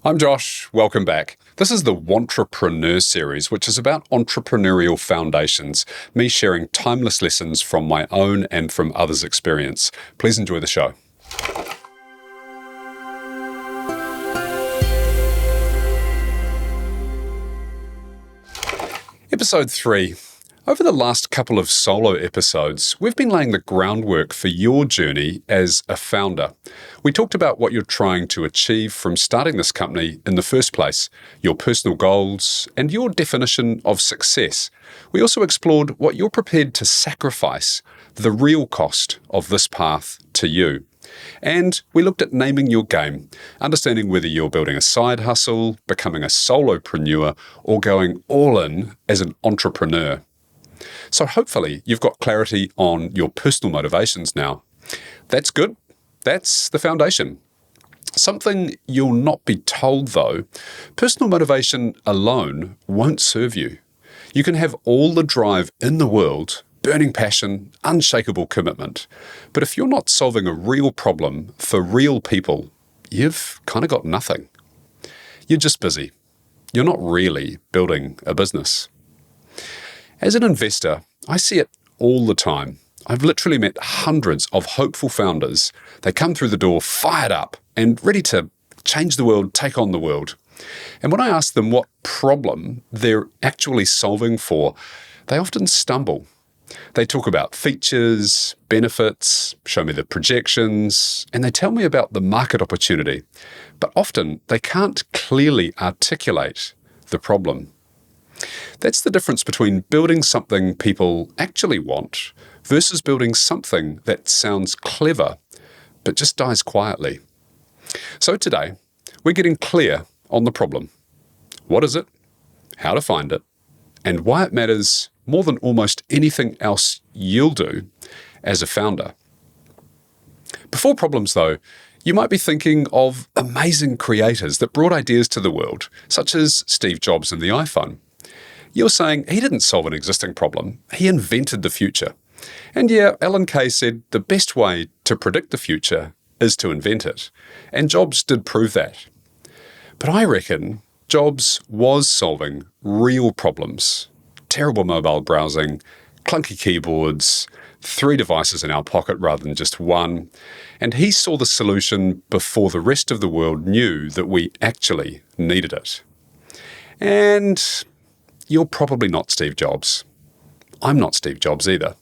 I'm Josh, welcome back. This is the Wantrepreneur series, which is about entrepreneurial foundations, me sharing timeless lessons from my own and from others' experience. Please enjoy the show. Episode 3. Over the last couple of solo episodes, we've been laying the groundwork for your journey as a founder. We talked about what you're trying to achieve from starting this company in the first place, your personal goals, and your definition of success. We also explored what you're prepared to sacrifice, the real cost of this path to you. And we looked at naming your game, understanding whether you're building a side hustle, becoming a solopreneur, or going all in as an entrepreneur. So hopefully you've got clarity on your personal motivations now. That's good. That's the foundation. Something you'll not be told though, personal motivation alone won't serve you. You can have all the drive in the world, burning passion, unshakable commitment. But if you're not solving a real problem for real people, you've kind of got nothing. You're just busy. You're not really building a business. As an investor, I see it all the time. I've literally met hundreds of hopeful founders. They come through the door fired up and ready to change the world, take on the world. And when I ask them what problem they're actually solving for, they often stumble. They talk about features, benefits, show me the projections, and they tell me about the market opportunity. But often they can't clearly articulate the problem. That's the difference between building something people actually want versus building something that sounds clever but just dies quietly. So today, we're getting clear on the problem. What is it? How to find it? And why it matters more than almost anything else you'll do as a founder. Before problems though, you might be thinking of amazing creators that brought ideas to the world, such as Steve Jobs and the iPhone. You're saying he didn't solve an existing problem, he invented the future. And yeah, Alan Kay said the best way to predict the future is to invent it. And Jobs did prove that. But I reckon Jobs was solving real problems. Terrible mobile browsing, clunky keyboards, 3 devices in our pocket rather than just one. And he saw the solution before the rest of the world knew that we actually needed it. And you're probably not Steve Jobs. I'm not Steve Jobs either.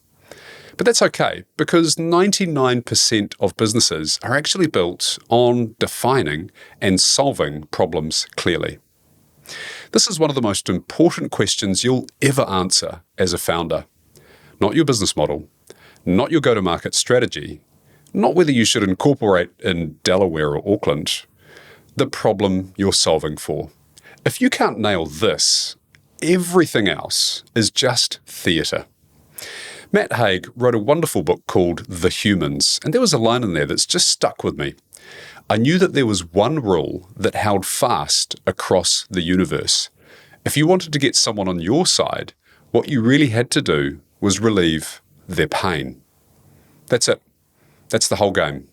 But that's okay, because 99% of businesses are actually built on defining and solving problems clearly. This is one of the most important questions you'll ever answer as a founder. Not your business model, not your go-to-market strategy, not whether you should incorporate in Delaware or Auckland, the problem you're solving for. If you can't nail this, everything else is just theatre. Matt Haig wrote a wonderful book called The Humans, and there was a line in there that's just stuck with me. I knew that there was one rule that held fast across the universe. If you wanted to get someone on your side, what you really had to do was relieve their pain. That's it. That's the whole game.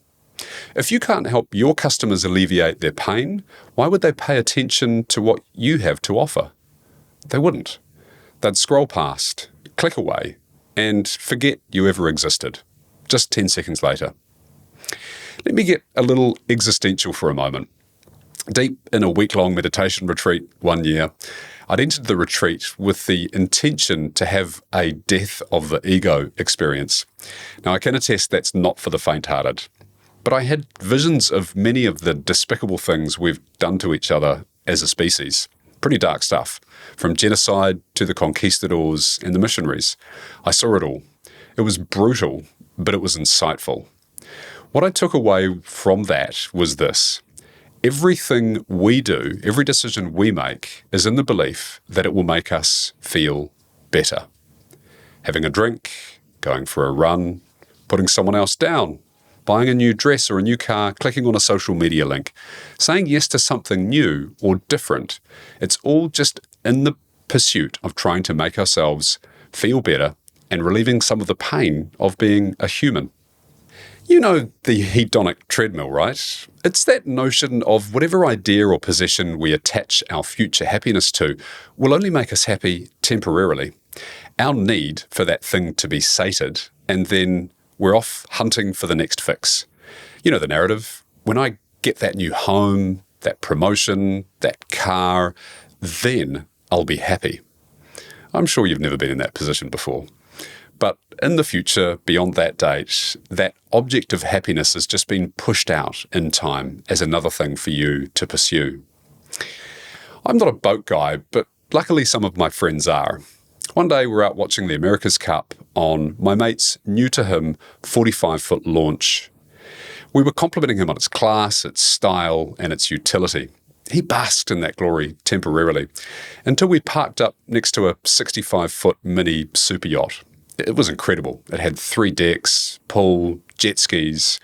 If you can't help your customers alleviate their pain, why would they pay attention to what you have to offer? They wouldn't. They'd scroll past, click away, and forget you ever existed, just 10 seconds later. Let me get a little existential for a moment. Deep in a week-long meditation retreat one year, I'd entered the retreat with the intention to have a death of the ego experience. Now, I can attest that's not for the faint-hearted, but I had visions of many of the despicable things we've done to each other as a species. Pretty dark stuff, from genocide to the conquistadors and the missionaries. I saw it all. It was brutal, but it was insightful. What I took away from that was this. Everything we do, every decision we make, is in the belief that it will make us feel better. Having a drink, going for a run, putting someone else down, buying a new dress or a new car, clicking on a social media link, saying yes to something new or different. It's all just in the pursuit of trying to make ourselves feel better and relieving some of the pain of being a human. You know the hedonic treadmill, right? It's that notion of whatever idea or possession we attach our future happiness to will only make us happy temporarily. Our need for that thing to be sated, and then we're off hunting for the next fix. You know the narrative. When I get that new home, that promotion, that car, then I'll be happy. I'm sure you've never been in that position before. But in the future, beyond that date, that object of happiness has just been pushed out in time as another thing for you to pursue. I'm not a boat guy, but luckily some of my friends are. One day we're out watching the America's Cup on my mate's new-to-him 45-foot launch. We were complimenting him on its class, its style, and its utility. He basked in that glory temporarily, until we parked up next to a 65-foot mini super yacht. It was incredible. It had 3 decks, pool, jet skis,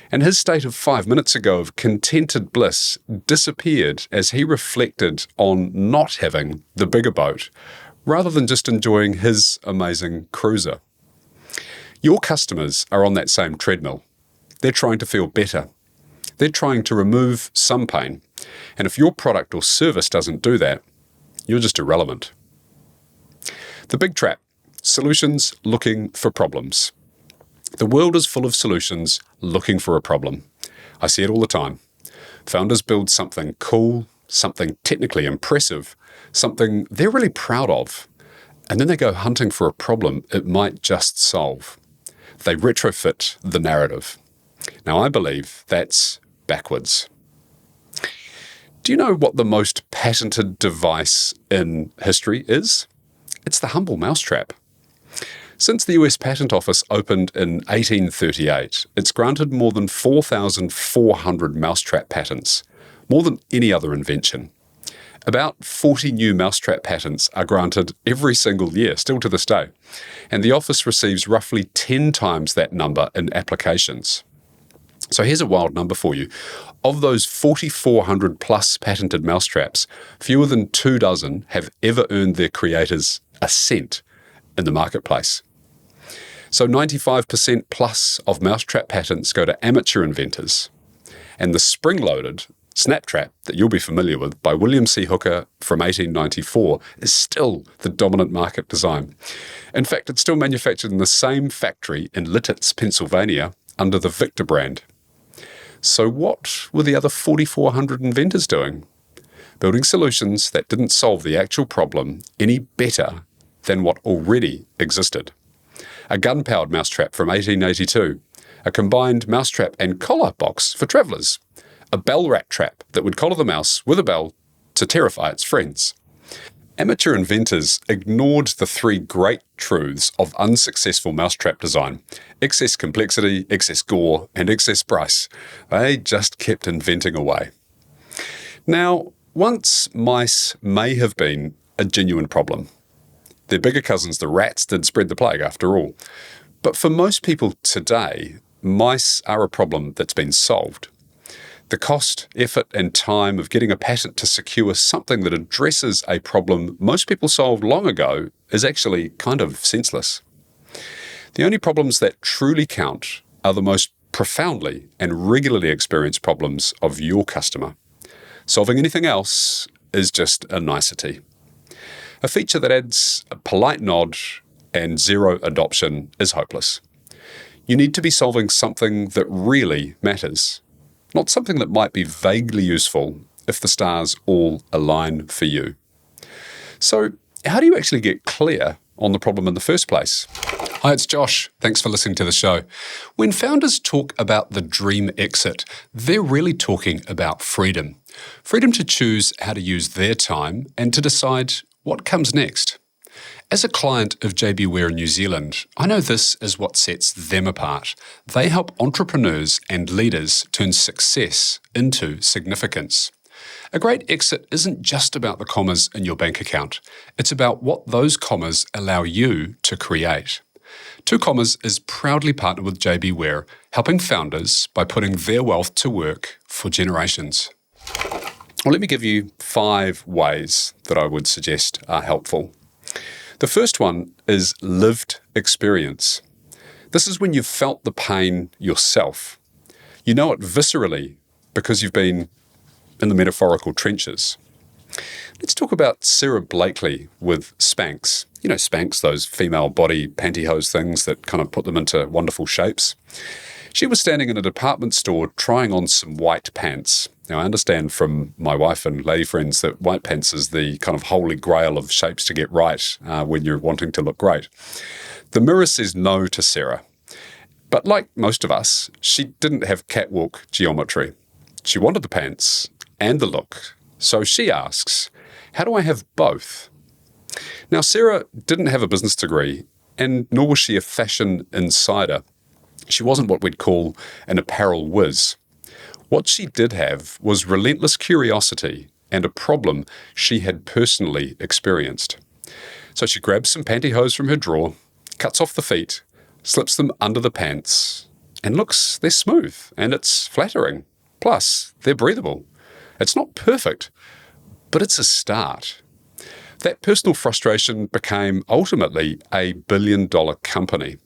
and his state of 5 minutes ago of contented bliss disappeared as he reflected on not having the bigger boat, rather than just enjoying his amazing cruiser. Your customers are on that same treadmill. They're trying to feel better. They're trying to remove some pain. And if your product or service doesn't do that, you're just irrelevant. The big trap: solutions looking for problems. The world is full of solutions looking for a problem. I see it all the time. Founders build something cool, something technically impressive, something they're really proud of, and then they go hunting for a problem it might just solve. They retrofit the narrative. Now, I believe that's backwards. Do you know what the most patented device in history is? It's the humble mousetrap. Since the US Patent Office opened in 1838, it's granted more than 4,400 mousetrap patents, more than any other invention. About 40 new mousetrap patents are granted every single year, still to this day, and the office receives roughly 10 times that number in applications. So here's a wild number for you. Of those 4,400 plus patented mousetraps, fewer than 2 dozen have ever earned their creators a cent in the marketplace. So 95% plus of mousetrap patents go to amateur inventors. And the spring-loaded snap-trap that you'll be familiar with by William C. Hooker from 1894 is still the dominant market design. In fact, it's still manufactured in the same factory in Lititz, Pennsylvania, under the Victor brand. So what were the other 4,400 inventors doing? Building solutions that didn't solve the actual problem any better than what already existed. A gun-powered mousetrap from 1882, a combined mousetrap and collar box for travellers, a bell rat trap that would collar the mouse with a bell to terrify its friends. Amateur inventors ignored the 3 great truths of unsuccessful mousetrap design: excess complexity, excess gore, and excess price. They just kept inventing away. Now, once mice may have been a genuine problem. Their bigger cousins, the rats, did spread the plague after all. But for most people today, mice are a problem that's been solved. The cost, effort, and time of getting a patent to secure something that addresses a problem most people solved long ago is actually kind of senseless. The only problems that truly count are the most profoundly and regularly experienced problems of your customer. Solving anything else is just a nicety. A feature that adds a polite nod and zero adoption is hopeless. You need to be solving something that really matters, not something that might be vaguely useful if the stars all align for you. So, how do you actually get clear on the problem in the first place? Hi, it's Josh. Thanks for listening to the show. When founders talk about the dream exit, they're really talking about freedom. Freedom to choose how to use their time and to decide what comes next. As a client of JB Ware in New Zealand, I know this is what sets them apart. They help entrepreneurs and leaders turn success into significance. A great exit isn't just about the commas in your bank account. It's about what those commas allow you to create. 2 Commas is proudly partnered with JB Ware, helping founders by putting their wealth to work for generations. Well, let me give you 5 ways that I would suggest are helpful. The first one is lived experience. This is when you've felt the pain yourself. You know it viscerally because you've been in the metaphorical trenches. Let's talk about Sarah Blakely with Spanx. You know Spanx, those female body pantyhose things that kind of put them into wonderful shapes. She was standing in a department store trying on some white pants. Now, I understand from my wife and lady friends that white pants is the kind of holy grail of shapes to get right when you're wanting to look great. The mirror says no to Sarah. But like most of us, she didn't have catwalk geometry. She wanted the pants and the look. So she asks, how do I have both? Now, Sarah didn't have a business degree, and nor was she a fashion insider. She wasn't what we'd call an apparel whiz. What she did have was relentless curiosity and a problem she had personally experienced. So she grabs some pantyhose from her drawer, cuts off the feet, slips them under the pants, and looks, they're smooth and it's flattering. Plus, they're breathable. It's not perfect, but it's a start. That personal frustration became ultimately a billion-dollar company.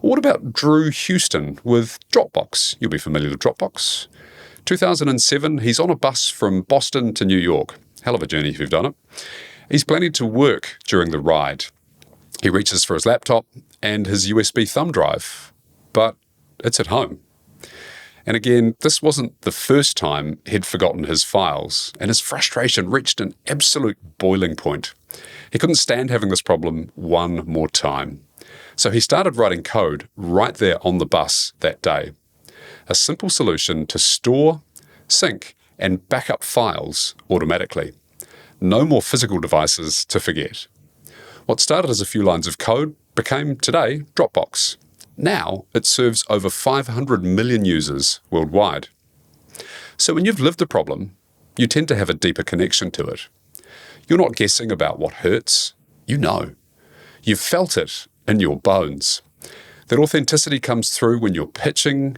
What about Drew Houston with Dropbox? You'll be familiar with Dropbox. 2007, he's on a bus from Boston to New York. Hell of a journey if you've done it. He's planning to work during the ride. He reaches for his laptop and his USB thumb drive, but it's at home. And again, this wasn't the first time he'd forgotten his files, and his frustration reached an absolute boiling point. He couldn't stand having this problem one more time. So he started writing code right there on the bus that day. A simple solution to store, sync, and back up files automatically. No more physical devices to forget. What started as a few lines of code became today Dropbox. Now it serves over 500 million users worldwide. So when you've lived the problem, you tend to have a deeper connection to it. You're not guessing about what hurts. You know. You've felt it in your bones. That authenticity comes through when you're pitching,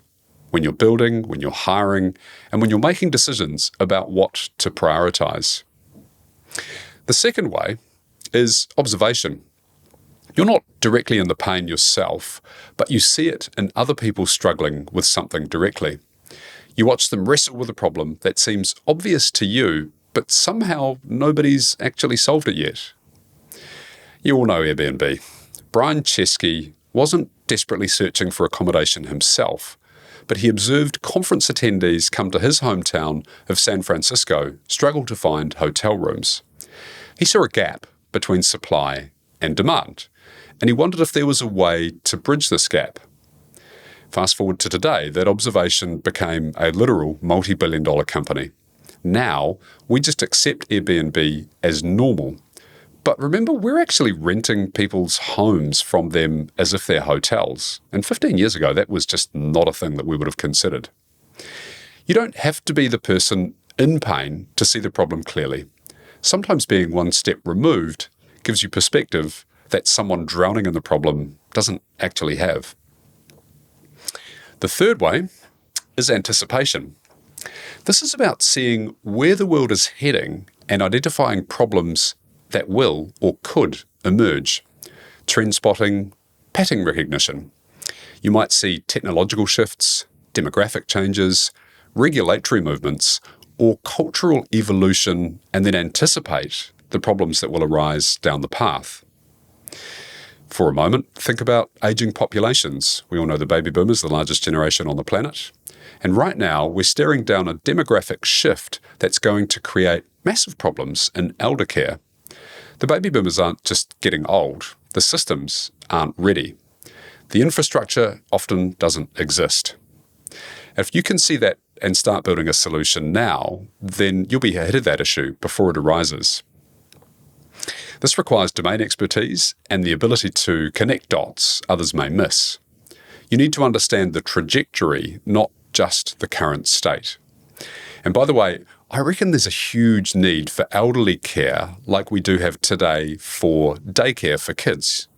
when you're building, when you're hiring, and when you're making decisions about what to prioritize. The second way is observation. You're not directly in the pain yourself, but you see it in other people struggling with something directly. You watch them wrestle with a problem that seems obvious to you, but somehow nobody's actually solved it yet. You all know Airbnb. Brian Chesky wasn't desperately searching for accommodation himself, but he observed conference attendees come to his hometown of San Francisco struggle to find hotel rooms. He saw a gap between supply and demand, and he wondered if there was a way to bridge this gap. Fast forward to today, that observation became a literal multi-billion-dollar company. Now, we just accept Airbnb as normal. But remember, we're actually renting people's homes from them as if they're hotels. And 15 years ago, that was just not a thing that we would have considered. You don't have to be the person in pain to see the problem clearly. Sometimes being one step removed gives you perspective that someone drowning in the problem doesn't actually have. The third way is anticipation. This is about seeing where the world is heading and identifying problems that will or could emerge. Trend spotting, pattern recognition. You might see technological shifts, demographic changes, regulatory movements, or cultural evolution, and then anticipate the problems that will arise down the path. For a moment, think about aging populations. We all know the baby boomers, the largest generation on the planet. And right now, we're staring down a demographic shift that's going to create massive problems in elder care. The baby boomers aren't just getting old. The systems aren't ready. The infrastructure often doesn't exist. If you can see that and start building a solution now, then you'll be ahead of that issue before it arises. This requires domain expertise and the ability to connect dots others may miss. You need to understand the trajectory, not just the current state. And by the way, I reckon there's a huge need for elderly care like we do have today for daycare for kids.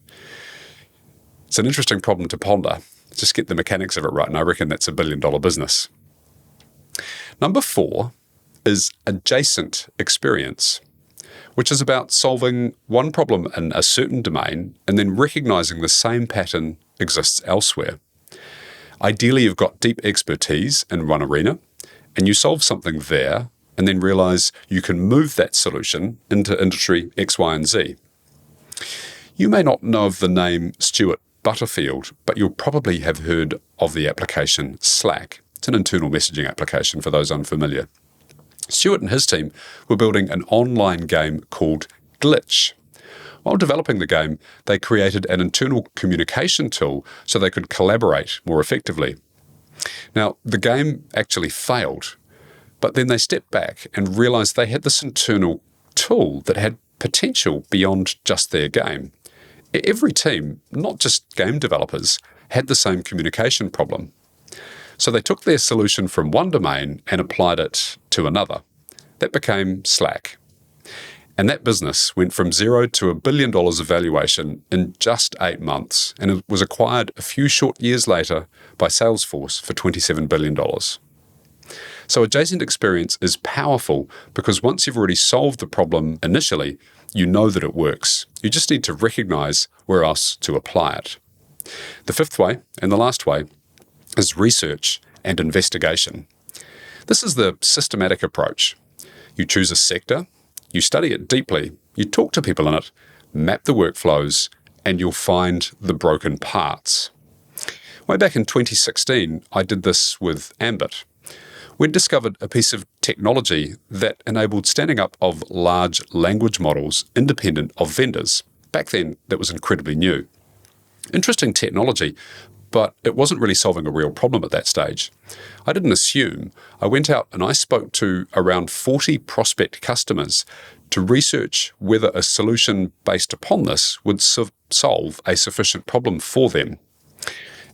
It's an interesting problem to ponder. Just get the mechanics of it right, and I reckon that's $1 billion business. Number 4 is adjacent experience, which is about solving one problem in a certain domain and then recognizing the same pattern exists elsewhere. Ideally, you've got deep expertise in one arena, and you solve something there, and then realize you can move that solution into industry X, Y, and Z. You may not know of the name Stuart Butterfield, but you'll probably have heard of the application Slack. It's an internal messaging application for those unfamiliar. Stuart and his team were building an online game called Glitch. While developing the game, they created an internal communication tool so they could collaborate more effectively. Now, the game actually failed, but then they stepped back and realized they had this internal tool that had potential beyond just their game. Every team, not just game developers, had the same communication problem. So they took their solution from one domain and applied it to another. That became Slack. And that business went from zero to $1 billion of valuation in just 8 months, and it was acquired a few short years later by Salesforce for $27 billion. So adjacent experience is powerful because once you've already solved the problem initially, you know that it works. You just need to recognize where else to apply it. The fifth way, and the last way, is research and investigation. This is the systematic approach. You choose a sector, you study it deeply, you talk to people in it, map the workflows, and you'll find the broken parts. Way back in 2016, I did this with Ambit. We'd discovered a piece of technology that enabled standing up of large language models independent of vendors. Back then, that was incredibly new. Interesting technology, but it wasn't really solving a real problem at that stage. I didn't assume. I went out and I spoke to around 40 prospect customers to research whether a solution based upon this would solve a sufficient problem for them.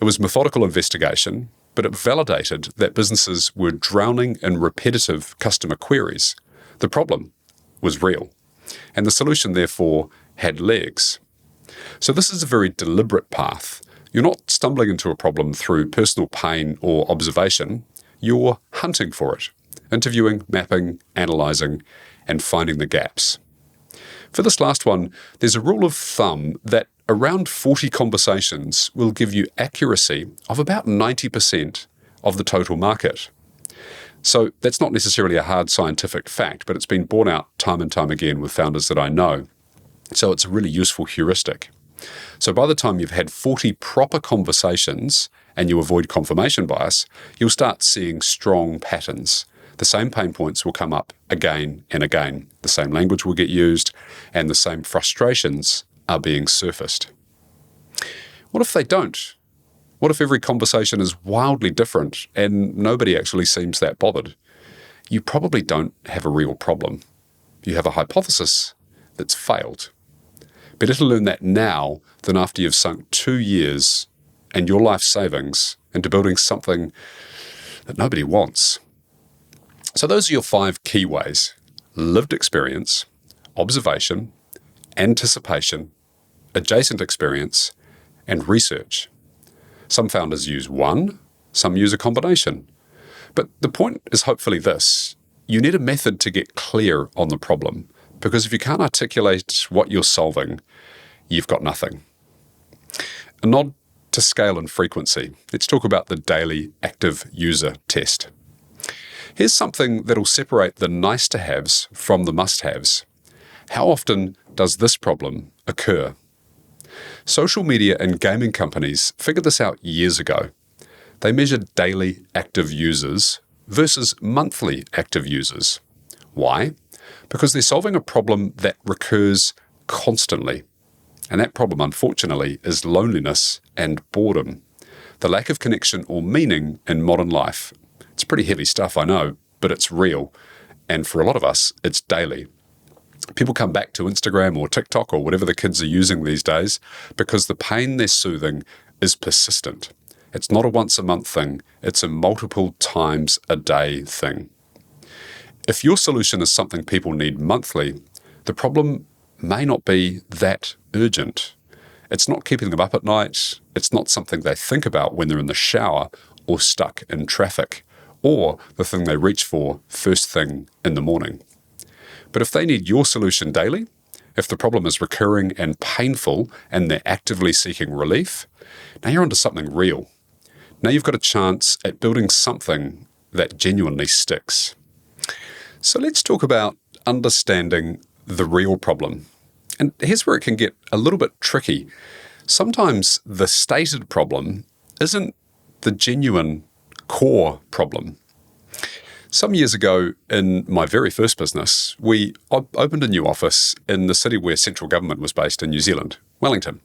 It was methodical investigation, but it validated that businesses were drowning in repetitive customer queries. The problem was real, and the solution, therefore, had legs. So this is a very deliberate path. You're not stumbling into a problem through personal pain or observation. You're hunting for it, interviewing, mapping, analysing, and finding the gaps. For this last one, there's a rule of thumb that around 40 conversations will give you accuracy of about 90% of the total market. So that's not necessarily a hard scientific fact, but it's been borne out time and time again with founders that I know. So it's a really useful heuristic. So by the time you've had 40 proper conversations and you avoid confirmation bias, you'll start seeing strong patterns. The same pain points will come up again and again. The same language will get used, and the same frustrations are being surfaced. What if they don't? What if every conversation is wildly different and nobody actually seems that bothered? You probably don't have a real problem. You have a hypothesis that's failed. Better to learn that now than after you've sunk 2 years and your life savings into building something that nobody wants. So those are your 5 key ways: lived experience, observation, anticipation, adjacent experience, and research. Some founders use one, some use a combination. But the point is hopefully this: you need a method to get clear on the problem, because if you can't articulate what you're solving, you've got nothing. A nod to scale and frequency. Let's talk about the daily active user test. Here's something that'll separate the nice-to-haves from the must-haves. How often does this problem occur? Social media and gaming companies figured this out years ago. They measured daily active users versus monthly active users. Why? Because they're solving a problem that recurs constantly. And that problem, unfortunately, is loneliness and boredom. The lack of connection or meaning in modern life. It's pretty heavy stuff, I know, but it's real. And for a lot of us, it's daily. People come back to Instagram or TikTok or whatever the kids are using these days because the pain they're soothing is persistent. It's not a once-a-month thing. It's a multiple times a day thing. If your solution is something people need monthly, the problem may not be that urgent. It's not keeping them up at night. It's not something they think about when they're in the shower or stuck in traffic, or the thing they reach for first thing in the morning. But if they need your solution daily, If the problem is recurring and painful and they're actively seeking relief, now you're onto something real. Now you've got a chance at building something that genuinely sticks. So let's talk about understanding the real problem. And here's where it can get a little bit tricky. Sometimes the stated problem isn't the genuine core problem. Some years ago, in my very first business, we opened a new office in the city where central government was based in New Zealand, Wellington.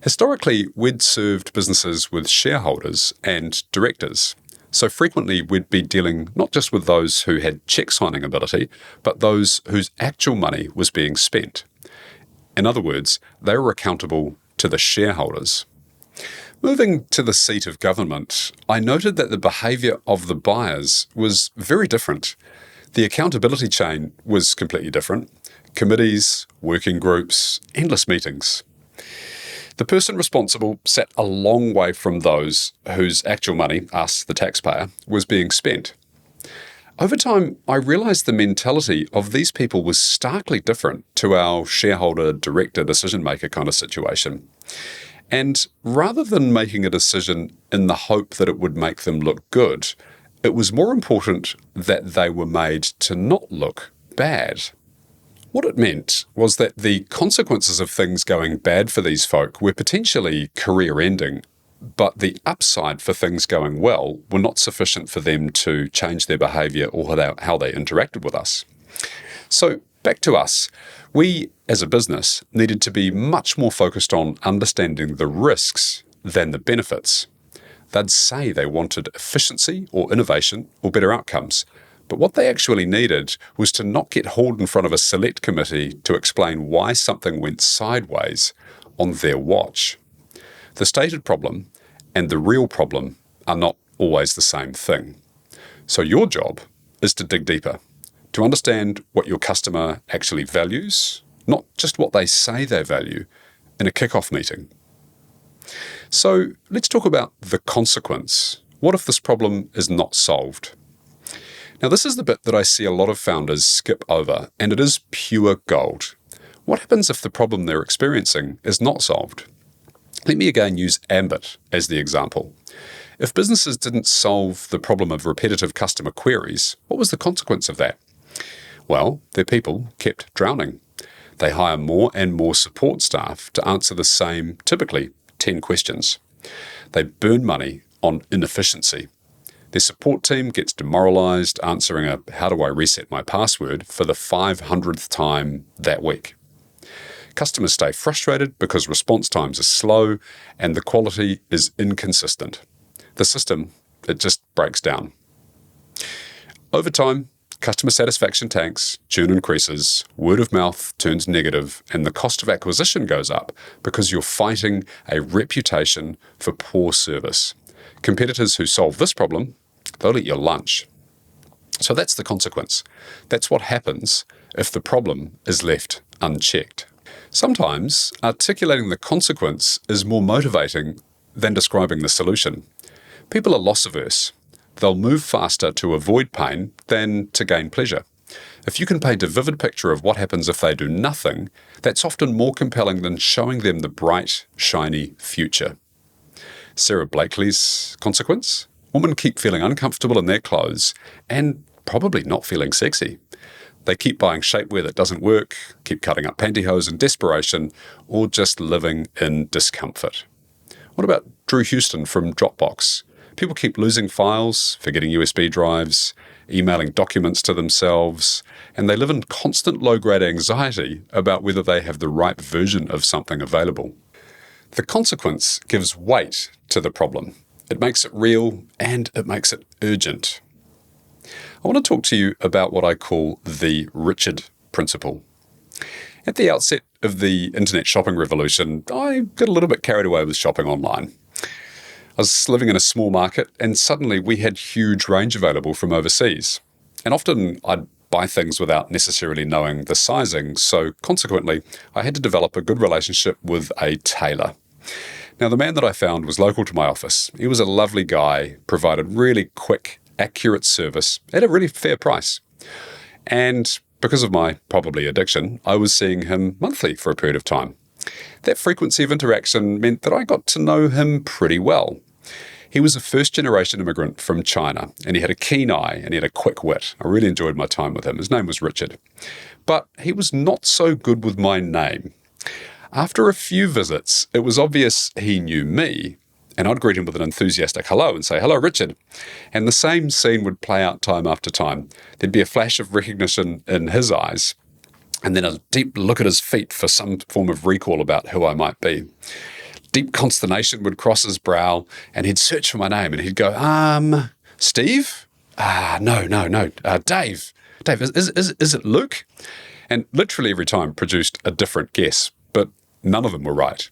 Historically, we'd served businesses with shareholders and directors. So frequently, we'd be dealing not just with those who had check signing ability, but those whose actual money was being spent. In other words, they were accountable to the shareholders. Moving to the seat of government, I noted that the behaviour of the buyers was very different. The accountability chain was completely different. Committees, working groups, endless meetings. The person responsible sat a long way from those whose actual money, us, the taxpayer, was being spent. Over time, I realised the mentality of these people was starkly different to our shareholder, director, decision-maker kind of situation. And rather than making a decision in the hope that it would make them look good, it was more important that they were made to not look bad. What it meant was that the consequences of things going bad for these folk were potentially career-ending, but the upside for things going well were not sufficient for them to change their behaviour or how they interacted with us. So back to us. We, as a business, needed to be much more focused on understanding the risks than the benefits. They'd say they wanted efficiency or innovation or better outcomes, but what they actually needed was to not get hauled in front of a select committee to explain why something went sideways on their watch. The stated problem and the real problem are not always the same thing. So your job is to dig deeper, to understand what your customer actually values, not just what they say they value, in a kick-off meeting. So let's talk about the consequence. What if this problem is not solved? Now, this is the bit that I see a lot of founders skip over, and it is pure gold. What happens if the problem they're experiencing is not solved? Let me again use Ambit as the example. If businesses didn't solve the problem of repetitive customer queries, what was the consequence of that? Well, their people kept drowning. They hire more and more support staff to answer the same, typically, 10 questions. They burn money on inefficiency. Their support team gets demoralised answering a "how do I reset my password" for the 500th time that week. Customers stay frustrated because response times are slow and the quality is inconsistent. The system, it just breaks down. Over time, customer satisfaction tanks, churn increases, word of mouth turns negative, and the cost of acquisition goes up because you're fighting a reputation for poor service. Competitors who solve this problem, they'll eat your lunch. So that's the consequence. That's what happens if the problem is left unchecked. Sometimes articulating the consequence is more motivating than describing the solution. People are loss-averse. They'll move faster to avoid pain than to gain pleasure. If you can paint a vivid picture of what happens if they do nothing, that's often more compelling than showing them the bright, shiny future. Sarah Blakely's consequence? Women keep feeling uncomfortable in their clothes and probably not feeling sexy. They keep buying shapewear that doesn't work, keep cutting up pantyhose in desperation, or just living in discomfort. What about Drew Houston from Dropbox? People keep losing files, forgetting USB drives, emailing documents to themselves, and they live in constant low-grade anxiety about whether they have the right version of something available. The consequence gives weight to the problem. It makes it real and it makes it urgent. I want to talk to you about what I call the Richard principle. At the outset of the internet shopping revolution, I got a little bit carried away with shopping online. I was living in a small market and suddenly we had huge range available from overseas. And often I'd buy things without necessarily knowing the sizing, so consequently I had to develop a good relationship with a tailor. Now, the man that I found was local to my office. He was a lovely guy, provided really quick, accurate service at a really fair price. And because of my probably addiction, I was seeing him monthly for a period of time. That frequency of interaction meant that I got to know him pretty well. He was a first-generation immigrant from China, and he had a keen eye and he had a quick wit. I really enjoyed my time with him. His name was Richard. But he was not so good with my name. After a few visits, it was obvious he knew me, and I'd greet him with an enthusiastic hello and say, "Hello, Richard." And the same scene would play out time after time. There'd be a flash of recognition in his eyes, and then a deep look at his feet for some form of recall about who I might be. Deep consternation would cross his brow, and he'd search for my name, and he'd go, Steve? No, Dave. Dave, is it Luke? And literally every time produced a different guess, but none of them were right.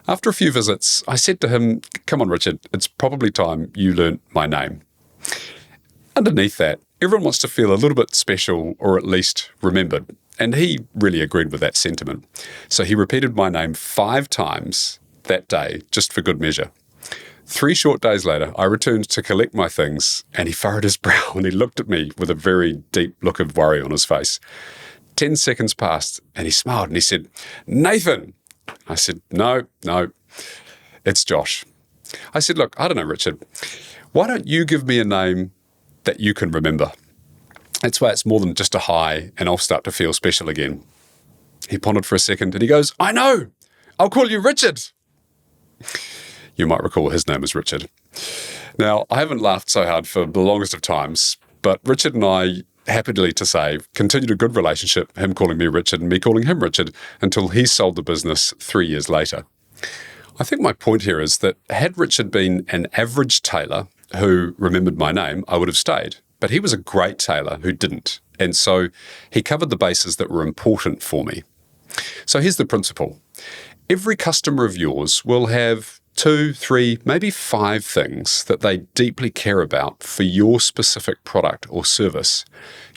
After a few visits, I said to him, "Come on, Richard, it's probably time you learnt my name." Underneath that, everyone wants to feel a little bit special or at least remembered, and he really agreed with that sentiment. So he repeated my name 5 times that day, just for good measure. 3 short days later, I returned to collect my things, and he furrowed his brow and he looked at me with a very deep look of worry on his face. 10 seconds passed, and he smiled and he said, "Nathan." I said, No, it's Josh. I said, "Look, I don't know, Richard. Why don't you give me a name that you can remember? That's why it's more than just a hi, and I'll start to feel special again." He pondered for a second, and he goes, "I know. I'll call you Richard." You might recall his name is Richard. Now, I haven't laughed so hard for the longest of times, but Richard and I, happily to say, continued a good relationship, him calling me Richard and me calling him Richard, until he sold the business 3 years later. I think my point here is that had Richard been an average tailor who remembered my name, I would have stayed. But he was a great tailor who didn't. And so he covered the bases that were important for me. So here's the principle. Every customer of yours will have 2, 3, maybe 5 things that they deeply care about for your specific product or service.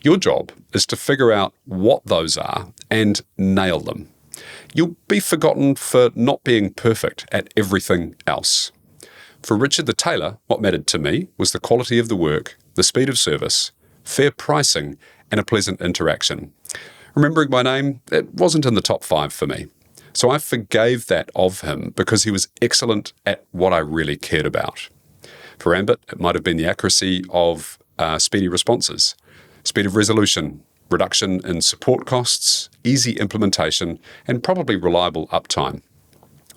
Your job is to figure out what those are and nail them. You'll be forgotten for not being perfect at everything else. For Richard the tailor, what mattered to me was the quality of the work, the speed of service, fair pricing, and a pleasant interaction. Remembering my name, it wasn't in the top 5 for me. So I forgave that of him because he was excellent at what I really cared about. For Ambit, it might have been the accuracy of speedy responses, speed of resolution, reduction in support costs, easy implementation, and probably reliable uptime.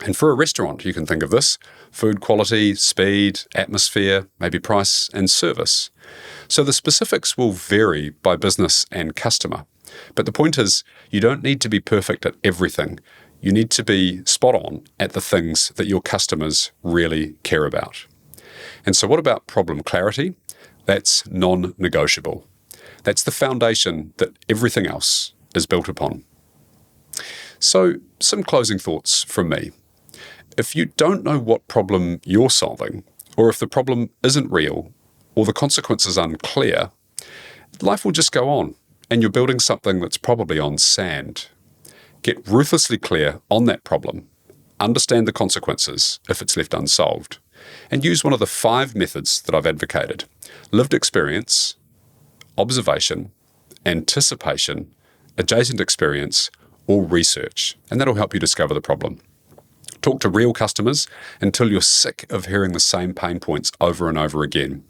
And for a restaurant, you can think of this: food quality, speed, atmosphere, maybe price and service. So the specifics will vary by business and customer. But the point is, you don't need to be perfect at everything. You need to be spot on at the things that your customers really care about. And so what about problem clarity? That's non-negotiable. That's the foundation that everything else is built upon. So some closing thoughts from me. If you don't know what problem you're solving, or if the problem isn't real, or the consequences unclear, life will just go on, and you're building something that's probably on sand. Get ruthlessly clear on that problem, understand the consequences if it's left unsolved, and use one of the 5 methods that I've advocated: lived experience, observation, anticipation, adjacent experience, or research, and that'll help you discover the problem. Talk to real customers until you're sick of hearing the same pain points over and over again.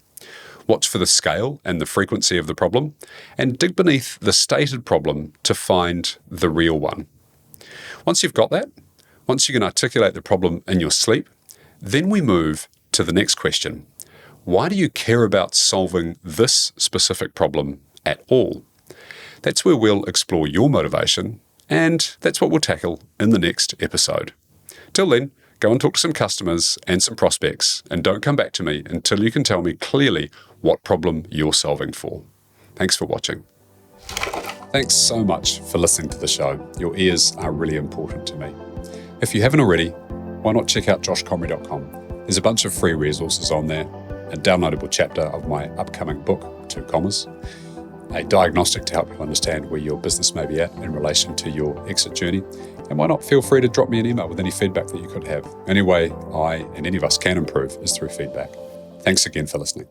Watch for the scale and the frequency of the problem, and dig beneath the stated problem to find the real one. Once you've got that, once you can articulate the problem in your sleep, then we move to the next question. Why do you care about solving this specific problem at all? That's where we'll explore your motivation, and that's what we'll tackle in the next episode. Till then, go and talk to some customers and some prospects, and don't come back to me until you can tell me clearly what problem you're solving for. Thanks for watching. Thanks so much for listening to the show. Your ears are really important to me. If you haven't already, why not check out joshcomrie.com. There's a bunch of free resources on there, a downloadable chapter of my upcoming book, 2 commas, a diagnostic to help you understand where your business may be at in relation to your exit journey. And why not feel free to drop me an email with any feedback that you could have. Any way I and any of us can improve is through feedback. Thanks again for listening.